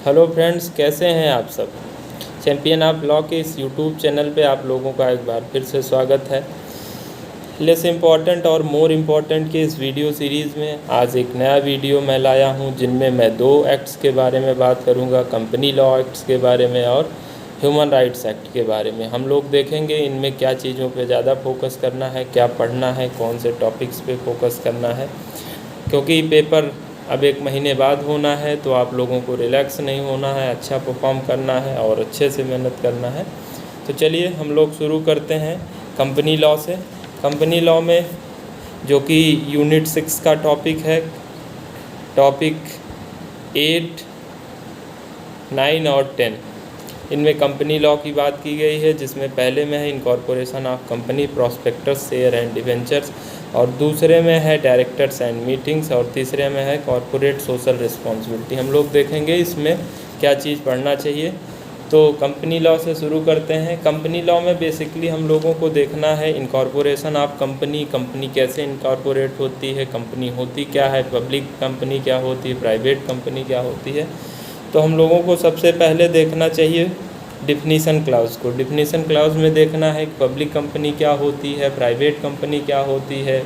Hello friends, कैसे हैं आप सब। चैम्पियन ऑफ लॉ के इस यूट्यूब चैनल पे आप लोगों का एक बार फिर से स्वागत है। लेस इम्पॉर्टेंट और मोर इम्पॉर्टेंट के इस वीडियो सीरीज़ में आज एक नया वीडियो मैं लाया हूं, जिनमें मैं दो एक्ट्स के बारे में बात करूंगा, कंपनी लॉ एक्ट्स के बारे में और ह्यूमन राइट्स एक्ट के बारे में। हम लोग देखेंगे इनमें क्या चीज़ों पे ज़्यादा फोकस करना है, क्या पढ़ना है, कौन से टॉपिक्स पे फोकस करना है, क्योंकि पेपर अब 1 महीने बाद होना है, तो आप लोगों को रिलैक्स नहीं होना है, अच्छा परफॉर्म करना है और अच्छे से मेहनत करना है। तो चलिए हम लोग शुरू करते हैं कंपनी लॉ से। कंपनी लॉ में जो कि यूनिट 6 का टॉपिक है, टॉपिक 8, 9 और 10, इनमें कंपनी लॉ की बात की गई है, जिसमें पहले में है incorporation of company, prospectus, share and debentures, और दूसरे में है डायरेक्टर्स एंड मीटिंग्स, और तीसरे में है कॉरपोरेट सोशल रिस्पॉन्सिबिलिटी। हम लोग देखेंगे इसमें क्या चीज़ पढ़ना चाहिए। तो कंपनी लॉ से शुरू करते हैं। कंपनी लॉ में बेसिकली हम लोगों को देखना है इनकॉर्पोरेशन ऑफ कंपनी, कंपनी कैसे इनकॉर्पोरेट होती है, कंपनी होती क्या है, पब्लिक कंपनी क्या होती है, प्राइवेट कंपनी क्या होती है। तो हम लोगों को सबसे पहले देखना चाहिए डिफिनीशन क्लाउज को। डिफिनीशन क्लाउज में देखना है कि पब्लिक कंपनी क्या होती है, प्राइवेट कंपनी क्या होती है,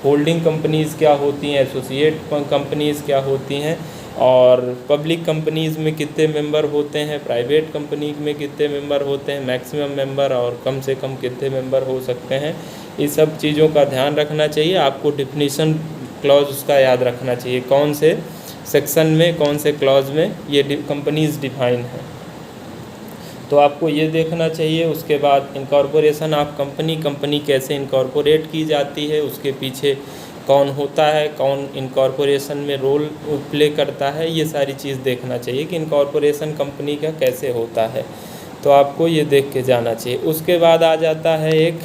होल्डिंग कंपनीज़ क्या होती हैं, एसोसिएट कंपनीज़ क्या होती हैं, और पब्लिक कंपनीज़ में कितने मेंबर होते हैं, प्राइवेट कंपनी में कितने मेंबर होते हैं, मैक्सिमम मेंबर और कम से कम कितने मेंबर हो सकते हैं। इस सब चीज़ों का ध्यान रखना चाहिए। आपको डिफिनीशन क्लॉज उसका याद रखना चाहिए, कौन से सेक्शन में, कौन से क्लॉज में ये कंपनीज़ डिफाइन है, तो आपको ये देखना चाहिए। उसके बाद इनकॉर्पोरेशन ऑफ कंपनी, कंपनी कैसे इनकॉर्पोरेट की जाती है, उसके पीछे कौन होता है, कौन इनकॉर्पोरेशन में रोल प्ले करता है, ये सारी चीज़ देखना चाहिए कि इनकॉर्पोरेशन कंपनी का कैसे होता है, तो आपको ये देख के जाना चाहिए। उसके बाद आ जाता है एक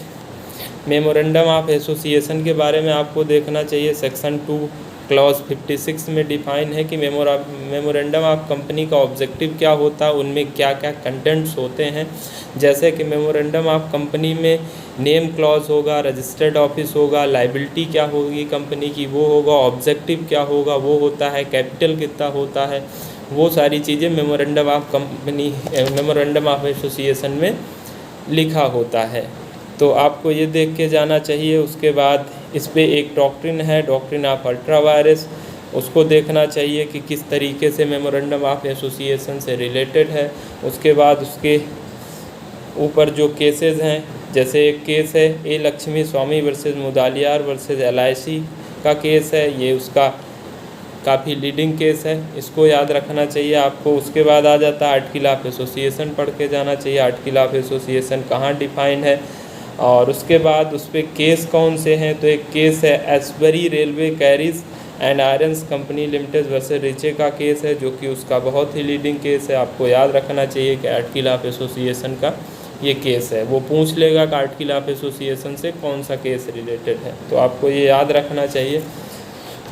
मेमोरेंडम ऑफ एसोसिएशन के बारे में आपको देखना चाहिए। सेक्शन 2 क्लॉज 56 में डिफाइन है कि मेमोरेंडम ऑफ कंपनी का ऑब्जेक्टिव क्या होता है, उनमें क्या क्या कंटेंट्स होते हैं। जैसे कि मेमोरेंडम ऑफ कंपनी में नेम क्लॉज होगा, रजिस्टर्ड ऑफिस होगा, लाइबिलिटी क्या होगी कंपनी की वो होगा, ऑब्जेक्टिव क्या होगा वो होता है, कैपिटल कितना होता है, वो सारी चीज़ें memorandum of company, memorandum of association में लिखा होता है, तो आपको ये देख के जाना चाहिए। उसके बाद इस पे एक डॉक्ट्रिन है, डॉक्ट्रिन ऑफ अल्ट्रा वायरस, उसको देखना चाहिए कि किस तरीके से मेमोरेंडम ऑफ एसोसिएशन से रिलेटेड है। उसके बाद उसके ऊपर जो केसेस हैं, जैसे एक केस है ए लक्ष्मी स्वामी वर्सेस मुदालियार वर्सेस LIC का केस है, ये उसका काफ़ी लीडिंग केस है, इसको याद रखना चाहिए आपको। उसके बाद आ जाता है आर्टिकल ऑफ एसोसिएशन, पढ़ के जाना चाहिए आर्टिकल ऑफ एसोसिएशन कहाँ डिफाइन है, और उसके बाद उस पर केस कौन से हैं। तो एक केस है Ashbury Railway Carriage and Irons Company Limited versus Riche का केस है, जो कि उसका बहुत ही लीडिंग केस है। आपको याद रखना चाहिए कि आर्टिकल ऑफ एसोसिएशन का ये केस है। वो पूछ लेगा कि आर्टिकल ऑफ एसोसिएशन से कौन सा केस रिलेटेड है, तो आपको ये याद रखना चाहिए।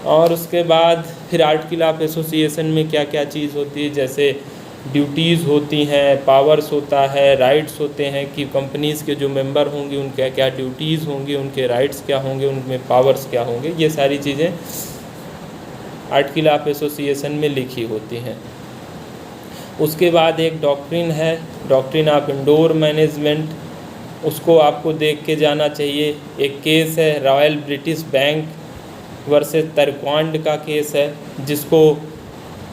और उसके बाद फिर आर्टिकल ऑफ एसोसिएशन में क्या क्या चीज़ होती है, जैसे ड्यूटीज़ होती हैं, पावर्स होता है, राइट्स होते हैं कि कंपनीज़ के जो मेंबर होंगे उनके क्या ड्यूटीज़ होंगी, उनके राइट्स क्या होंगे, उनमें पावर्स क्या होंगे, ये सारी चीज़ें आर्टिकल ऑफ एसोसिएशन में लिखी होती हैं। उसके बाद एक डॉक्ट्रिन है, डॉक्ट्रिन ऑफ इंडोर मैनेजमेंट, उसको आपको देख के जाना चाहिए। एक केस है रॉयल ब्रिटिश बैंक वर्सेस तरक्वांड का केस है, जिसको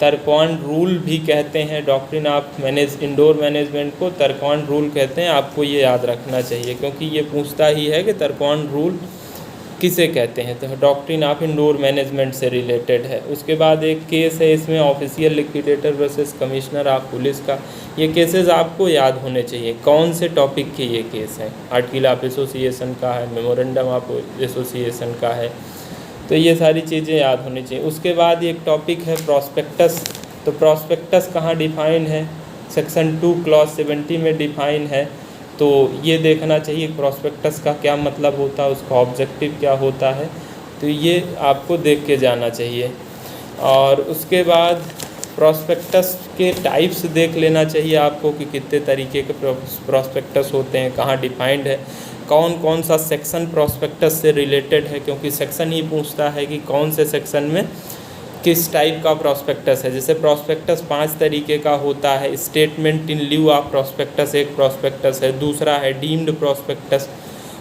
तरक्वांड रूल भी कहते हैं। डॉक्ट्रिन ऑफ इंडोर मैनेजमेंट को तरक्वांड रूल कहते हैं, आपको ये याद रखना चाहिए, क्योंकि ये पूछता ही है कि तरक्वांड रूल किसे कहते हैं, तो डॉक्ट्रिन ऑफ इंडोर मैनेजमेंट से रिलेटेड है। उसके बाद एक केस है इसमें official liquidator versus commissioner of police का। ये केसेस आपको याद होने चाहिए, कौन से टॉपिक के ये केस हैं, आर्टिकल ऑफ एसोसिएशन का है, मेमोरेंडम ऑफ एसोसिएशन का है, तो ये सारी चीज़ें याद होनी चाहिए। उसके बाद एक टॉपिक है प्रॉस्पेक्टस। तो प्रॉस्पेक्टस कहाँ डिफाइन है, सेक्शन 2 क्लॉज 70 में डिफाइन है, तो ये देखना चाहिए प्रॉस्पेक्टस का क्या मतलब होता है, उसका ऑब्जेक्टिव क्या होता है, तो ये आपको देख के जाना चाहिए। और उसके बाद प्रॉस्पेक्टस के टाइप्स देख लेना चाहिए आपको कि कितने तरीके के प्रॉस्पेक्टस होते हैं, कहाँ डिफाइंड है, कौन कौन सा सेक्शन प्रॉस्पेक्टस से रिलेटेड है, क्योंकि सेक्शन ही पूछता है कि कौन से सेक्शन में किस टाइप का प्रॉस्पेक्टस है। जैसे प्रॉस्पेक्टस 5 तरीके का होता है। Statement in lieu of prospectus एक प्रॉस्पेक्टस है, दूसरा है डीम्ड प्रॉस्पेक्टस,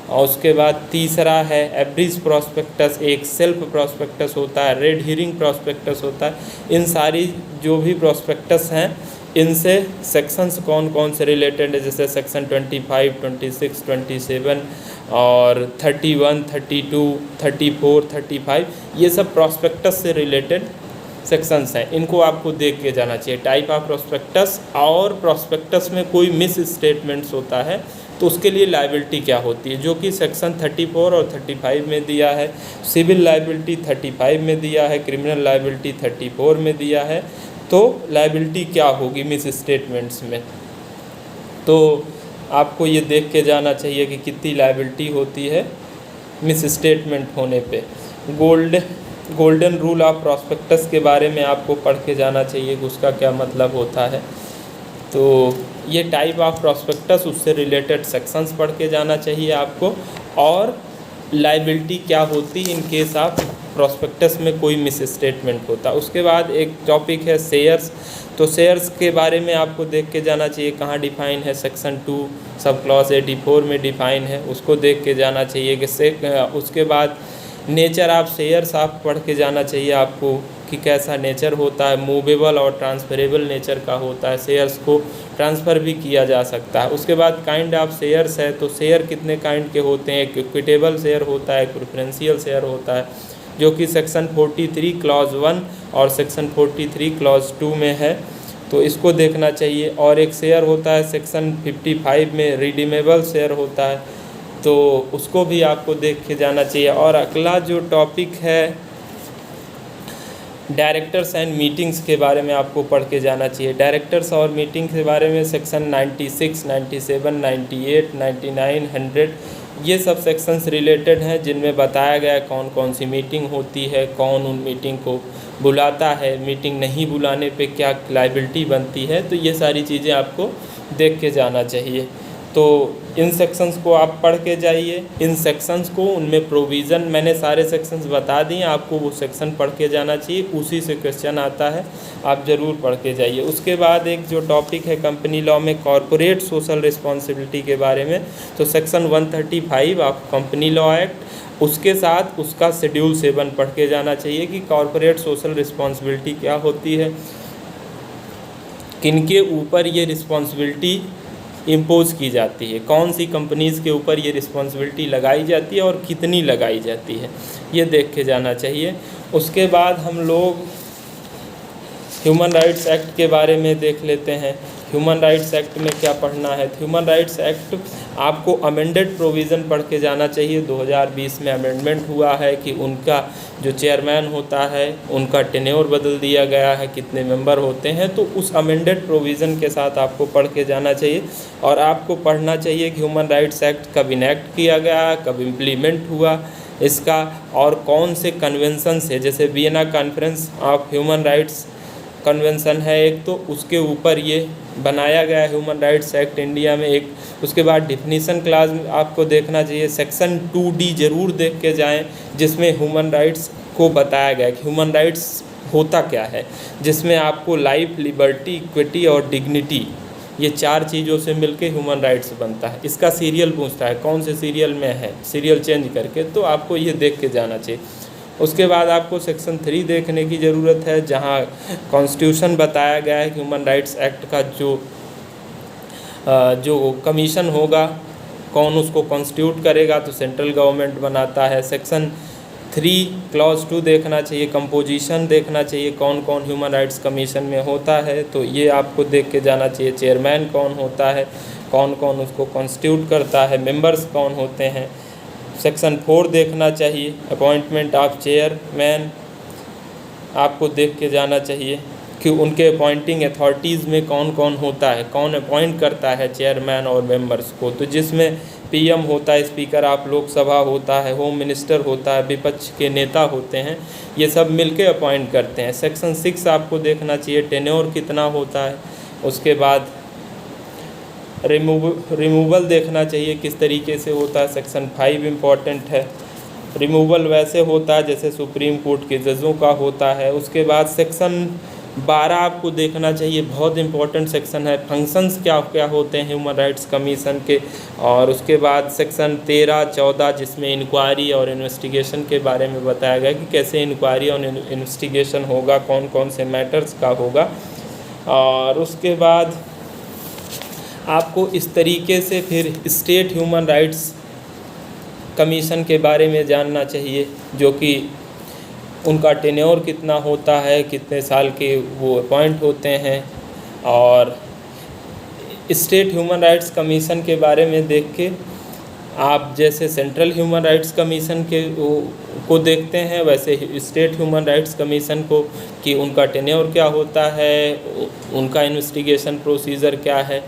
और उसके बाद तीसरा है एब्रिज प्रॉस्पेक्टस, एक सेल्फ प्रॉस्पेक्टस होता है, रेड हियरिंग प्रॉस्पेक्टस होता है। इन सारी जो भी प्रॉस्पेक्टस हैं इनसे सेक्शंस कौन कौन से रिलेटेड है, जैसे सेक्शन 25, 26, 27 और 31, 32, 34, 35, ये सब प्रॉस्पेक्टस से रिलेटेड सेक्शंस हैं। इनको आपको देख के जाना चाहिए। टाइप ऑफ प्रॉस्पेक्टस, और प्रॉस्पेक्टस में कोई मिस स्टेटमेंट्स होता है तो उसके लिए लायबिलिटी क्या होती है, जो कि सेक्शन 34 और 35 में दिया है। सिविल लायबिलिटी 35 में दिया है, क्रिमिनल लायबिलिटी 34 में दिया है। तो लायबिलिटी क्या होगी मिस स्टेटमेंट्स में, तो आपको ये देख के जाना चाहिए कि कितनी लायबिलिटी होती है मिस स्टेटमेंट होने पे। गोल्डन रूल ऑफ प्रॉस्पेक्टस के बारे में आपको पढ़ के जाना चाहिए कि उसका क्या मतलब होता है। तो ये टाइप ऑफ प्रॉस्पेक्टस, उससे रिलेटेड सेक्शंस पढ़ के जाना चाहिए आपको, और लायबिलिटी क्या होती इन केस ऑफ प्रॉस्पेक्टस में कोई मिस स्टेटमेंट होता। उसके बाद एक टॉपिक है शेयर्स। तो शेयर्स के बारे में आपको देख के जाना चाहिए कहाँ डिफाइन है, सेक्शन 2 सब क्लॉज 84 में डिफाइन है, उसको देख के जाना चाहिए कि उसके बाद नेचर ऑफ शेयर्स आप पढ़ के जाना चाहिए आपको कि कैसा नेचर होता है। मूवेबल और ट्रांसफरेबल नेचर का होता है, शेयर्स को ट्रांसफ़र भी किया जा सकता है। उसके बाद काइंड ऑफ शेयर्स है, तो शेयर कितने काइंड के होते हैं, एक इक्विटेबल शेयर होता है, एक प्रेफरेंशियल शेयर होता है, जो कि सेक्शन 43 क्लॉज 1 और सेक्शन 43 क्लॉज 2 में है, तो इसको देखना चाहिए। और एक शेयर होता है सेक्शन 55 में रिडीमेबल शेयर होता है, तो उसको भी आपको देख के जाना चाहिए। और अगला जो टॉपिक है डायरेक्टर्स एंड मीटिंग्स के बारे में आपको पढ़ के जाना चाहिए। डायरेक्टर्स और मीटिंग के बारे में सेक्शन 96, 97, 98, 99, 100 ये सब सेक्शंस रिलेटेड हैं, जिनमें बताया गया है कौन कौन सी मीटिंग होती है, कौन उन मीटिंग को बुलाता है, मीटिंग नहीं बुलाने पे क्या लायबिलिटी बनती है। तो ये सारी चीज़ें आपको देख के जाना चाहिए। तो इन सेक्शंस को आप पढ़ के जाइए। इन सेक्शंस को, उनमें प्रोविज़न मैंने सारे सेक्शंस बता दिए, आपको वो सेक्शन पढ़ के जाना चाहिए, उसी से क्वेश्चन आता है, आप ज़रूर पढ़ के जाइए। उसके बाद एक जो टॉपिक है कंपनी लॉ में कॉरपोरेट सोशल रिस्पॉन्सिबिलिटी के बारे में, तो section 135 of company law act, उसके साथ उसका शेड्यूल 7 पढ़ के जाना चाहिए कि कॉरपोरेट सोशल रिस्पॉन्सिबिलिटी क्या होती है, किनके ऊपर ये रिस्पॉन्सिबिलिटी इम्पोज की जाती है, कौन सी कंपनीज़ के ऊपर ये रिस्पॉन्सिबिलिटी लगाई जाती है और कितनी लगाई जाती है, ये देख के जाना चाहिए। उसके बाद हम लोग ह्यूमन राइट्स एक्ट के बारे में देख लेते हैं। ह्यूमन राइट्स एक्ट में क्या पढ़ना है। ह्यूमन राइट्स एक्ट आपको अमेंडेड प्रोविज़न पढ़ के जाना चाहिए। 2020 में अमेंडमेंट हुआ है कि उनका जो चेयरमैन होता है उनका टेन्योर बदल दिया गया है, कितने मेंबर होते हैं, तो उस अमेंडेड प्रोविज़न के साथ आपको पढ़ के जाना चाहिए। और आपको पढ़ना चाहिए कि ह्यूमन राइट्स एक्ट कब इनेक्ट किया गया, कब इम्प्लीमेंट हुआ इसका, और कौन से कन्वेंशन से, जैसे Vienna conference of human rights convention है एक, तो उसके ऊपर ये बनाया गया ह्यूमन राइट्स एक्ट इंडिया में एक। उसके बाद डिफिनीशन क्लास आपको देखना चाहिए, सेक्शन 2D ज़रूर देख के जाएं, जिसमें ह्यूमन राइट्स को बताया गया कि ह्यूमन राइट्स होता क्या है, जिसमें आपको लाइफ, लिबर्टी, इक्विटी और डिग्निटी, ये 4 चीज़ों से मिलके ह्यूमन राइट्स बनता है। इसका सीरियल पूछता है कौन से सीरियल में है, सीरियल चेंज करके, तो आपको ये देख के जाना चाहिए। उसके बाद आपको सेक्शन 3 देखने की ज़रूरत है, जहाँ कॉन्स्टिट्यूशन बताया गया है कि ह्यूमन राइट्स एक्ट का जो कमीशन होगा, कौन उसको कॉन्स्टिट्यूट करेगा, तो सेंट्रल गवर्नमेंट बनाता है। सेक्शन 3 क्लॉज 2 देखना चाहिए, कंपोजिशन देखना चाहिए, कौन कौन ह्यूमन राइट्स कमीशन में होता है, तो ये आपको देख के जाना चाहिए। चेयरमैन कौन होता है, कौन कौन उसको कॉन्स्टिट्यूट करता है, मेंबर्स कौन होते हैं। सेक्शन 4 देखना चाहिए, अपॉइंटमेंट ऑफ चेयरमैन, आपको देख के जाना चाहिए कि उनके अपॉइंटिंग अथॉरिटीज़ में कौन कौन होता है, कौन अपॉइंट करता है चेयरमैन और मेंबर्स को, तो जिसमें PM होता है, स्पीकर ऑफ लोकसभा होता है, होम मिनिस्टर होता है, विपक्ष के नेता होते हैं, ये सब मिलके अपॉइंट करते हैं। सेक्शन 6 आपको देखना चाहिए, टेन्योर कितना होता है। उसके बाद रिमूवल देखना चाहिए किस तरीके से होता है, सेक्शन 5 इम्पॉर्टेंट है। रिमूवल वैसे होता है जैसे सुप्रीम कोर्ट के जजों का होता है। उसके बाद सेक्शन 12 आपको देखना चाहिए, बहुत इंपॉर्टेंट सेक्शन है, फंक्शंस क्या क्या होते हैं ह्यूमन राइट्स कमीशन के। और उसके बाद सेक्शन 13, 14 जिसमें इंक्वायरी और इन्वेस्टिगेशन के बारे में बताया गया कि कैसे इंक्वायरी और इन्वेस्टिगेशन होगा, कौन कौन से मैटर्स का होगा। और उसके बाद आपको इस तरीके से फिर स्टेट ह्यूमन राइट्स कमीशन के बारे में जानना चाहिए, जो कि उनका टेन्योर कितना होता है, कितने साल के वो अपॉइंट होते हैं। और स्टेट ह्यूमन राइट्स कमीशन के बारे में देख के आप जैसे सेंट्रल ह्यूमन राइट्स कमीशन के को देखते हैं, वैसे स्टेट ह्यूमन राइट्स कमीशन को कि उनका टेन्योर क्या होता है, उनका इन्वेस्टिगेशन प्रोसीजर क्या है।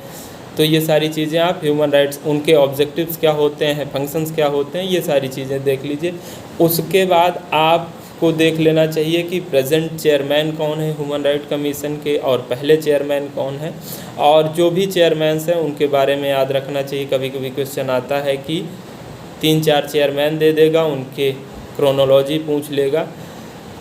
तो ये सारी चीज़ें आप ह्यूमन राइट्स, उनके ऑब्जेक्टिव्स क्या होते हैं, फंक्शंस क्या होते हैं, ये सारी चीज़ें देख लीजिए। उसके बाद आपको देख लेना चाहिए कि प्रेजेंट चेयरमैन कौन है ह्यूमन राइट कमीशन के और पहले चेयरमैन कौन है। और जो भी चेयरमैन्स हैं उनके बारे में याद रखना चाहिए। कभी कभी क्वेश्चन आता है कि 3-4 चेयरमैन दे देगा, उनके क्रोनोलॉजी पूछ लेगा।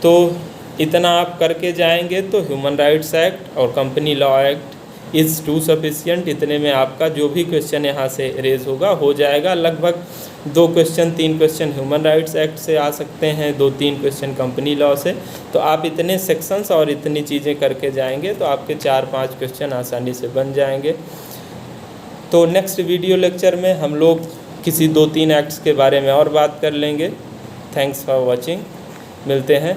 तो इतना आप करके जाएंगे तो ह्यूमन राइट्स एक्ट और company law act is too sufficient. इतने में आपका जो भी क्वेश्चन यहाँ से रेज होगा हो जाएगा। लगभग 2-3 क्वेश्चन ह्यूमन राइट्स एक्ट से आ सकते हैं, 2-3 क्वेश्चन कंपनी लॉ से। तो आप इतने सेक्शंस और इतनी चीज़ें करके जाएंगे तो आपके 4-5 क्वेश्चन आसानी से बन जाएंगे। तो नेक्स्ट वीडियो लेक्चर में हम लोग किसी 2-3 एक्ट्स के बारे में और बात कर लेंगे। थैंक्स फॉर वॉचिंग, मिलते हैं।